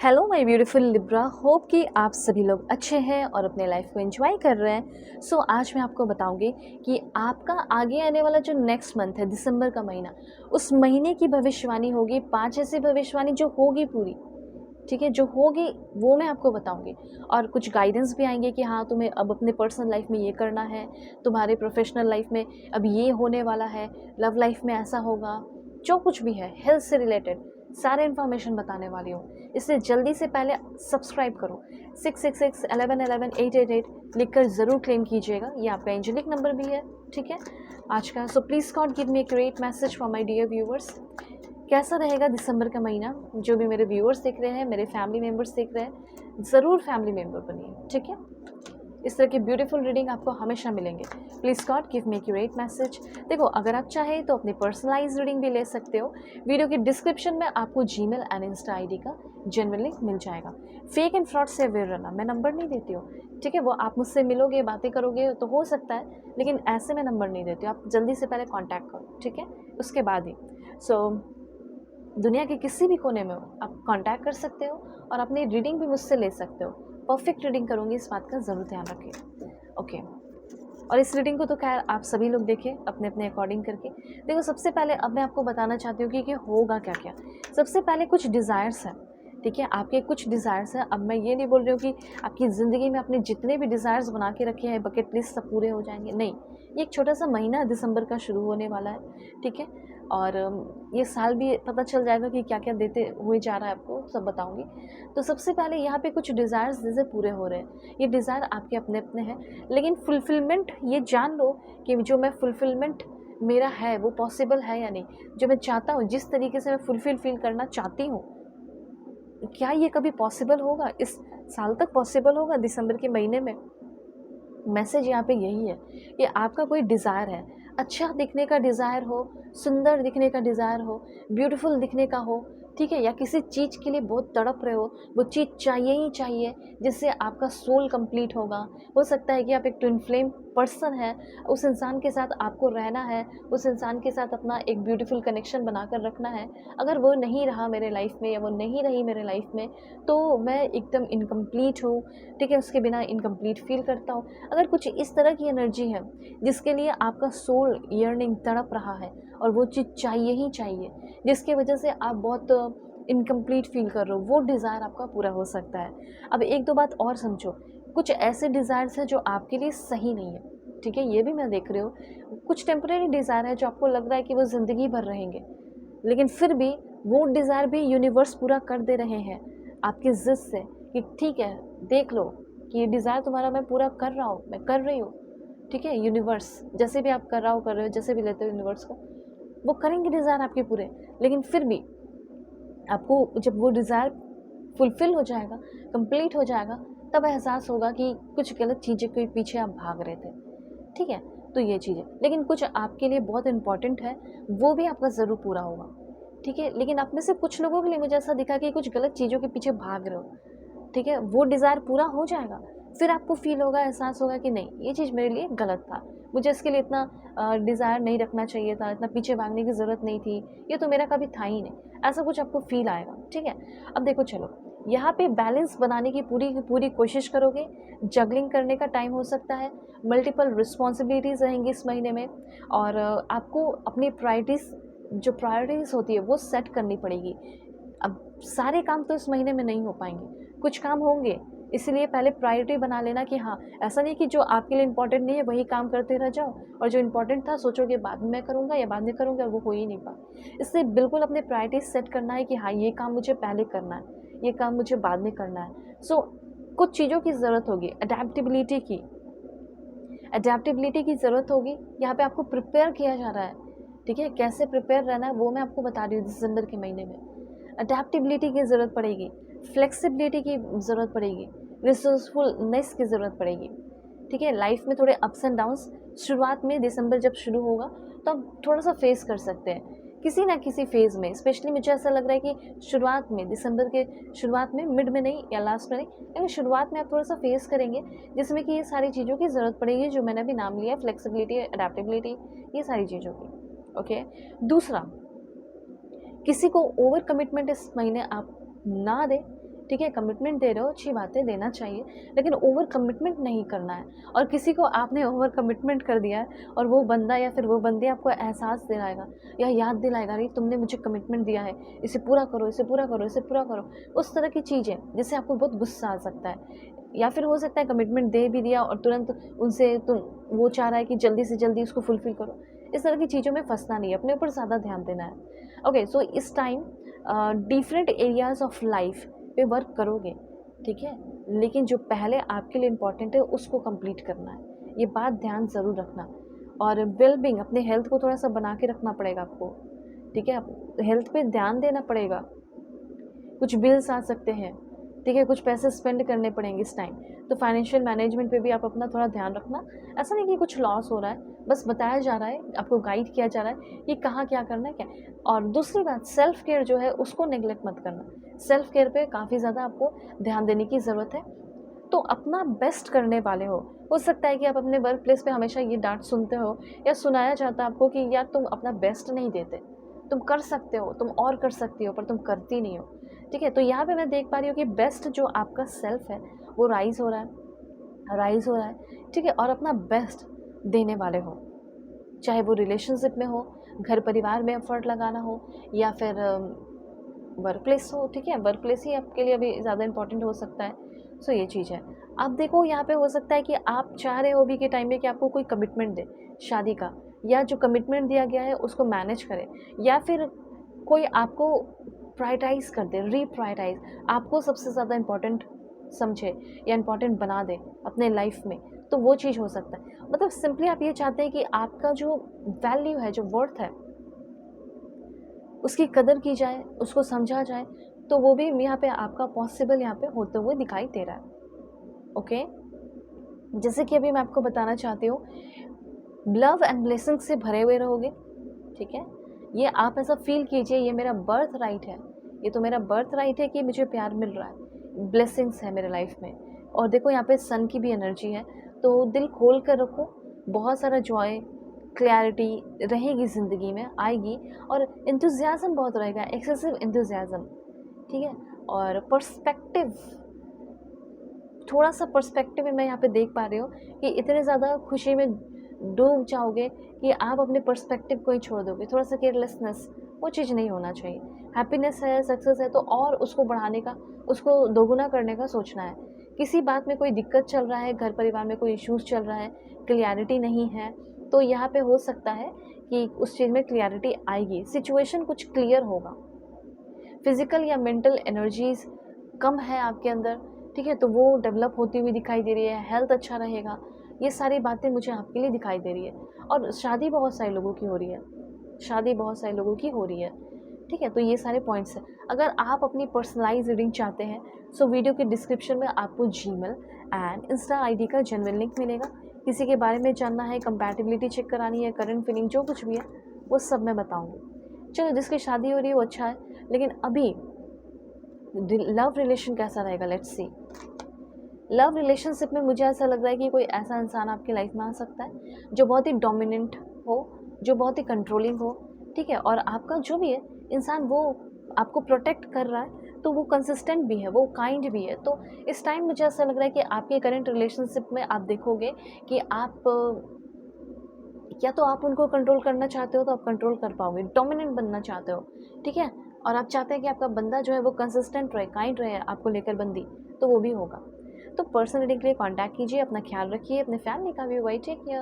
Hello my beautiful Libra, hope कि आप सभी लोग अच्छे हैं और अपने लाइफ को एंजॉय कर रहे हैं। आज मैं आपको बताऊंगी कि आपका आगे आने वाला जो नेक्स्ट मंथ है, दिसंबर का महीना, उस महीने की भविष्यवाणी होगी। 5 ऐसी भविष्यवाणी जो होगी पूरी, ठीक है, जो होगी वो मैं आपको बताऊंगी। और कुछ गाइडेंस भी आएंगे कि हाँ, तुम्हें अब अपने पर्सनल लाइफ में ये करना है, तुम्हारे प्रोफेशनल लाइफ में अब ये होने वाला है, लव लाइफ में ऐसा होगा, जो कुछ भी है हेल्थ से रिलेटेड सारे इन्फॉर्मेशन बताने वाली हूँ। इसलिए जल्दी से पहले सब्सक्राइब करो। 666-1111-888 लिखकर ज़रूर क्लेम कीजिएगा। ये आपका एंजेलिक नंबर भी है, ठीक है, आज का। So please God give me a great message for my dear viewers. कैसा रहेगा दिसंबर का महीना? जो भी मेरे व्यूअर्स देख रहे हैं, मेरे फैमिली मेम्बर्स देख रहे हैं, ज़रूर फैमिली मेम्बर बनिए, ठीक है। इस तरह की ब्यूटीफुल रीडिंग आपको हमेशा मिलेंगे। Please God give me great message. देखो, अगर आप चाहें तो अपनी पर्सनलाइज रीडिंग भी ले सकते हो। वीडियो की डिस्क्रिप्शन में आपको जीमेल एंड इंस्टा आईडी का जनरल लिंक मिल जाएगा। फेक एंड फ्रॉड से अवेयर रहना। मैं नंबर नहीं देती हूँ, ठीक है। वो आप मुझसे मिलोगे, बातें करोगे तो हो सकता है, लेकिन ऐसे में नंबर नहीं देती हूँ। आप जल्दी से पहले कॉन्टैक्ट करो, ठीक है, उसके बाद ही। दुनिया के किसी भी कोने में हो, आप कांटेक्ट कर सकते हो और अपनी रीडिंग भी मुझसे ले सकते हो। परफेक्ट रीडिंग करूँगी, इस बात का ज़रूर ध्यान रखिए, ओके। और इस रीडिंग को तो खैर आप सभी लोग देखें अपने अपने अकॉर्डिंग करके। देखो, सबसे पहले अब मैं आपको बताना चाहती हूँ कि होगा क्या क्या। सबसे पहले कुछ डिज़ायर्स हैं, ठीक है, आपके कुछ डिज़ायर्स हैं। अब मैं ये नहीं बोल रही हूँ कि आपकी ज़िंदगी में आपने जितने भी डिज़ायर्स बना के रखे हैं, बकेट लिस्ट सब पूरे हो जाएंगे, नहीं। ये एक छोटा सा महीना दिसंबर का शुरू होने वाला है, ठीक है। और ये साल भी पता चल जाएगा कि क्या क्या देते हुए जा रहा है, आपको सब बताऊंगी। तो सबसे पहले यहाँ पे कुछ डिज़ायर्स जैसे पूरे हो रहे हैं। ये डिज़ायर आपके अपने अपने हैं, लेकिन फुलफिलमेंट ये जान लो कि जो मैं फुलफिलमेंट मेरा है वो पॉसिबल है या नहीं। जो मैं चाहता हूँ, जिस तरीके से मैं फुलफिल फील करना चाहती हूँ, क्या ये कभी पॉसिबल होगा? इस साल तक पॉसिबल होगा, दिसंबर के महीने में? मैसेज यहाँ पे यही है कि आपका कोई डिज़ायर है, अच्छा दिखने का डिज़ायर हो, सुंदर दिखने का डिज़ायर हो, ब्यूटीफुल दिखने का हो, ठीक है, या किसी चीज़ के लिए बहुत तड़प रहे हो, वो चीज़ चाहिए ही चाहिए, जिससे आपका सोल कंप्लीट होगा। हो सकता है कि आप एक ट्विन फ्लेम पर्सन है, उस इंसान के साथ आपको रहना है, उस इंसान के साथ अपना एक ब्यूटीफुल कनेक्शन बनाकर रखना है। अगर वो नहीं रहा मेरे लाइफ में, या वो नहीं रही मेरे लाइफ में, तो मैं एकदम इनकम्प्लीट हूँ, ठीक है, उसके बिना इनकम्प्लीट फील करता हूँ। अगर कुछ इस तरह की एनर्जी है जिसके लिए आपका सोल यर्निंग तड़प रहा है और वो चीज़ चाहिए ही चाहिए, जिसकी वजह से आप बहुत इनकम्प्लीट फील कर रहे हो, वो डिज़ायर आपका पूरा हो सकता है। अब एक दो बात और समझो, कुछ ऐसे डिज़ायर्स हैं जो आपके लिए सही नहीं है, ठीक है, ये भी मैं देख रही हूँ। कुछ टेम्परेरी डिज़ायर है जो आपको लग रहा है कि वो ज़िंदगी भर रहेंगे, लेकिन फिर भी वो डिज़ायर भी यूनिवर्स पूरा कर दे रहे हैं आपकी ज़िद से कि ठीक है, देख लो कि ये डिज़ायर तुम्हारा मैं पूरा कर रहा हूँ, मैं कर रही हूँ, ठीक है। यूनिवर्स जैसे भी आप कर रहे हो, जैसे भी लेते हो यूनिवर्स को, वो करेंगे डिज़ायर आपके पूरे। लेकिन फिर भी आपको जब वो डिज़ायर फुलफ़िल हो जाएगा, कंप्लीट हो जाएगा, तब एहसास होगा कि कुछ गलत चीज़ें के पीछे आप भाग रहे थे, ठीक है। तो ये चीज़ें, लेकिन कुछ आपके लिए बहुत इंपॉर्टेंट है, वो भी आपका ज़रूर पूरा होगा, ठीक है। लेकिन आप में से कुछ लोगों के लिए मुझे ऐसा दिखा कि कुछ गलत चीज़ों के पीछे भाग रहे हो, ठीक है। वो डिज़ायर पूरा हो जाएगा, फिर आपको फ़ील होगा, एहसास होगा कि नहीं, ये चीज़ मेरे लिए गलत था, मुझे इसके लिए इतना डिज़ायर नहीं रखना चाहिए था, इतना पीछे भागने की ज़रूरत नहीं थी, ये तो मेरा कभी था ही नहीं, ऐसा कुछ आपको फ़ील आएगा, ठीक है। अब देखो, चलो यहाँ पे बैलेंस बनाने की पूरी कोशिश करोगे। जगलिंग करने का टाइम हो सकता है, मल्टीपल रिस्पॉन्सिबिलिटीज़ रहेंगी इस महीने में, और आपको अपनी जो प्रायोरिटीज़ होती है वो सेट करनी पड़ेगी। अब सारे काम तो इस महीने में नहीं हो पाएंगे, कुछ काम होंगे, इसलिए पहले प्रायोरिटी बना लेना कि हाँ, ऐसा नहीं कि जो आपके लिए इम्पोर्टेंट नहीं है वही काम करते रह जाओ, और जो इम्पोर्टेंट था सोचोगे बाद में मैं करूँगा या बाद में करूँगा, वो हो ही नहीं पा। इसलिए बिल्कुल अपने प्रायोरिटीज सेट करना है कि हाँ, ये काम मुझे पहले करना है, ये काम मुझे बाद में करना है। कुछ चीज़ों की ज़रूरत होगी, अडेप्टिबिलिटी की ज़रूरत होगी। यहाँ पे आपको प्रिपेयर किया जा रहा है, ठीक है। कैसे प्रिपेयर रहना है वो मैं आपको बता रही हूँ। दिसंबर के महीने में अडेप्टिबिलिटी की ज़रूरत पड़ेगी, फ्लेक्सिबिलिटी की ज़रूरत पड़ेगी, रिसोर्सफुलनेस की ज़रूरत पड़ेगी, ठीक है। लाइफ में थोड़े अप्स एंड डाउन्स शुरुआत में, दिसंबर जब शुरू होगा तो आप थोड़ा सा फेस कर सकते हैं किसी ना किसी फेज़ में। स्पेशली मुझे ऐसा लग रहा है कि शुरुआत में, दिसंबर के शुरुआत में, मिड में नहीं या लास्ट में नहीं, लेकिन शुरुआत में आप थोड़ा सा फेस करेंगे, जिसमें कि ये सारी चीज़ों की ज़रूरत पड़ेगी जो मैंने अभी नाम लिया, फ्लेक्सिबिलिटी, अडेप्टिबिलिटी, ये सारी चीज़ों की, ओके। दूसरा, किसी को ओवर कमिटमेंट इस महीने आप ना दें, ठीक है, कमिटमेंट दे रहे हो, अच्छी बात है, देना चाहिए, लेकिन ओवर कमिटमेंट नहीं करना है। और किसी को आपने ओवर कमिटमेंट कर दिया है और वो बंदा या फिर वो बंदी आपको एहसास दिलाएगा या याद दिलाएगा, अरे तुमने मुझे कमिटमेंट दिया है, इसे पूरा करो, इसे पूरा करो, इसे पूरा करो, उस तरह की चीज़ें जिससे आपको बहुत गुस्सा आ सकता है। या फिर हो सकता है कमिटमेंट दे भी दिया और तुरंत उनसे तुम वो चाह रहा है कि जल्दी से जल्दी उसको फुलफ़िल करो। इस तरह की चीज़ों में फँसना नहीं है, अपने ऊपर ज़्यादा ध्यान देना है। ओके, सो इस time different areas of life पे वर्क करोगे, ठीक है? लेकिन जो पहले आपके लिए इम्पोर्टेंट है उसको कंप्लीट करना है, ये बात ध्यान ज़रूर रखना। और वेल-बीइंग, अपने हेल्थ को थोड़ा-सा बना के रखना पड़ेगा आपको, ठीक है? हेल्थ पे ध्यान देना पड़ेगा। कुछ बिल्स आ सकते हैं, ठीक है? कुछ पैसे स्पेंड करने पड़ेंगे इस टाइम, तो फाइनेंशियल मैनेजमेंट पे भी आप अपना थोड़ा ध्यान रखना। ऐसा नहीं कि कुछ लॉस हो रहा है, बस बताया जा रहा है, आपको गाइड किया जा रहा है कि कहाँ क्या करना है, क्या। और दूसरी बात, सेल्फ केयर जो है उसको नेग्लेक्ट मत करना। सेल्फ केयर पे काफ़ी ज़्यादा आपको ध्यान देने की ज़रूरत है। तो अपना बेस्ट करने वाले हो सकता है कि आप अपने वर्क प्लेस पे हमेशा ये डाँट सुनते हो या सुनाया जाता है आपको कि यार तुम अपना बेस्ट नहीं देते, तुम कर सकते हो, तुम और कर सकती हो, पर तुम करती नहीं हो, ठीक है? तो यहाँ पे मैं देख पा रही हूँ कि बेस्ट जो आपका सेल्फ है वो राइज़ हो रहा है, ठीक है? और अपना बेस्ट देने वाले हो, चाहे वो रिलेशनशिप में हो, घर परिवार में एफर्ट लगाना हो या फिर वर्क प्लेस हो, ठीक है? वर्क प्लेस ही आपके लिए अभी ज़्यादा इम्पोर्टेंट हो सकता है। सो ये चीज़ है। अब देखो यहाँ पे हो सकता है कि आप चाह रहे हो अभी के टाइम में कि आपको कोई कमिटमेंट दे शादी का, या जो कमिटमेंट दिया गया है उसको मैनेज करे, या फिर कोई आपको प्रायोरिटाइज़ कर दे, रीप्रायोरिटाइज़, आपको सबसे ज़्यादा इम्पोर्टेंट समझे या इम्पोर्टेंट बना दे अपने लाइफ में, तो वो चीज़ हो सकता है। मतलब सिंपली आप ये चाहते हैं कि आपका जो वैल्यू है, जो वर्थ है, उसकी कदर की जाए, उसको समझा जाए, तो वो भी यहाँ पे आपका पॉसिबल यहाँ पे होते हुए दिखाई दे रहा है। ओके, जैसे कि अभी मैं आपको बताना चाहती हूँ, लव एंड ब्लेसिंग से भरे हुए रहोगे, ठीक है? ये आप ऐसा फील कीजिए, ये मेरा बर्थ राइट है, ये तो मेरा बर्थ राइट है कि मुझे प्यार मिल रहा है, ब्लेसिंग्स है मेरे लाइफ में। और देखो यहाँ पे सन की भी एनर्जी है, तो दिल खोल कर रखो, बहुत सारा जॉय, क्लैरिटी रहेगी ज़िंदगी में, आएगी, और एंथुसियाज़म बहुत रहेगा, एक्सेसिव एंथुसियाज़म, ठीक है? और पर्सपेक्टिव, थोड़ा-सा पर्सपेक्टिव में मैं यहाँ पे देख पा रही हूँ कि इतने ज़्यादा खुशी में डूब जाओगे कि आप अपने पर्सपेक्टिव को ही छोड़ दोगे, थोड़ा-सा केयरलेसनेस, वो चीज़ नहीं होना चाहिए। हैप्पीनेस है, सक्सेस है, तो और उसको बढ़ाने का, उसको दोगुना करने का सोचना है। किसी बात में कोई दिक्कत चल रहा है, घर परिवार में कोई इश्यूज़ चल रहा है, क्लैरिटी नहीं है, तो यहाँ पे हो सकता है कि उस चीज़ में क्लैरिटी आएगी, सिचुएशन कुछ क्लियर होगा। फिज़िकल या मेंटल एनर्जीज़ कम है आपके अंदर, ठीक है? तो वो डेवलप होती हुई दिखाई दे रही है, हेल्थ अच्छा रहेगा, ये सारी बातें मुझे आपके लिए दिखाई दे रही है। और शादी बहुत सारे लोगों की हो रही है, शादी बहुत सारे लोगों की हो रही है, ठीक है? तो ये सारे पॉइंट्स हैं। अगर आप अपनी पर्सनलाइज़ रीडिंग चाहते हैं, सो वीडियो के डिस्क्रिप्शन में आपको जीमेल एंड इंस्टा आईडी का जेन्युइन लिंक मिलेगा। किसी के बारे में जानना है, कंपैटिबिलिटी चेक करानी है, करंट फीलिंग जो कुछ भी है, वो सब मैं बताऊँगी। चलो, जिसकी शादी हो रही है वो अच्छा है, लेकिन अभी लव रिलेशन कैसा रहेगा, लेट्स सी। लव रिलेशनशिप में मुझे ऐसा लग रहा है कि कोई ऐसा इंसान आपकी लाइफ में आ सकता है जो बहुत ही डोमिनेंट हो, जो बहुत ही कंट्रोलिंग हो, ठीक है? और आपका जो भी है इंसान, वो आपको प्रोटेक्ट कर रहा है, तो वो कंसिस्टेंट भी है, वो काइंड भी है। तो इस टाइम मुझे ऐसा लग रहा है कि आपके करंट रिलेशनशिप में आप देखोगे कि आप या तो आप उनको कंट्रोल करना चाहते हो तो आप कंट्रोल कर पाओगे, डोमिनेंट बनना चाहते हो, ठीक है? और आप चाहते हैं कि आपका बंदा जो है वो कंसिस्टेंट रहे, काइंड रहे आपको लेकर बंदी, तो वो भी होगा। तो पर्सनल रीडिंग के लिए कॉन्टैक्ट कीजिए, अपना ख्याल रखिए, अपने फैमिली का भी। Take care.